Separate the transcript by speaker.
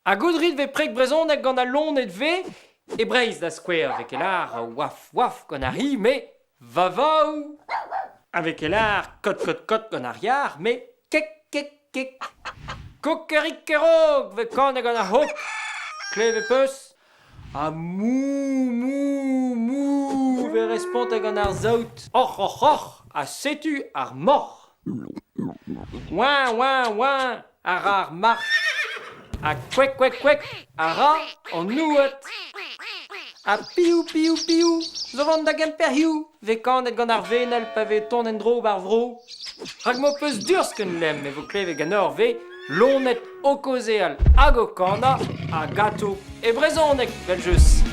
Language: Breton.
Speaker 1: A goudrit ve prek brezhoneg gant a lonet ve, e breiz da skouer vek elar waf waf gant a ri, me vavaou. Avec elar kot gant ar yar, me kek kek kek. Kokerikkerog ve kaneg gant a hok, kleve peus. A mou ve respont gant ar zaout. Och, a setu ar mor. Ouin, ar march. A kwek, a ra an nouet. A piou, zo vant da gemper hiou, ve kanet gant ar venel pa ve ton en dro bar vro. Rag mo peus dursken lem, me vo kleve ganor ve, lonet okozeal hag o kana, a gato e brezhoneg, vel jeus.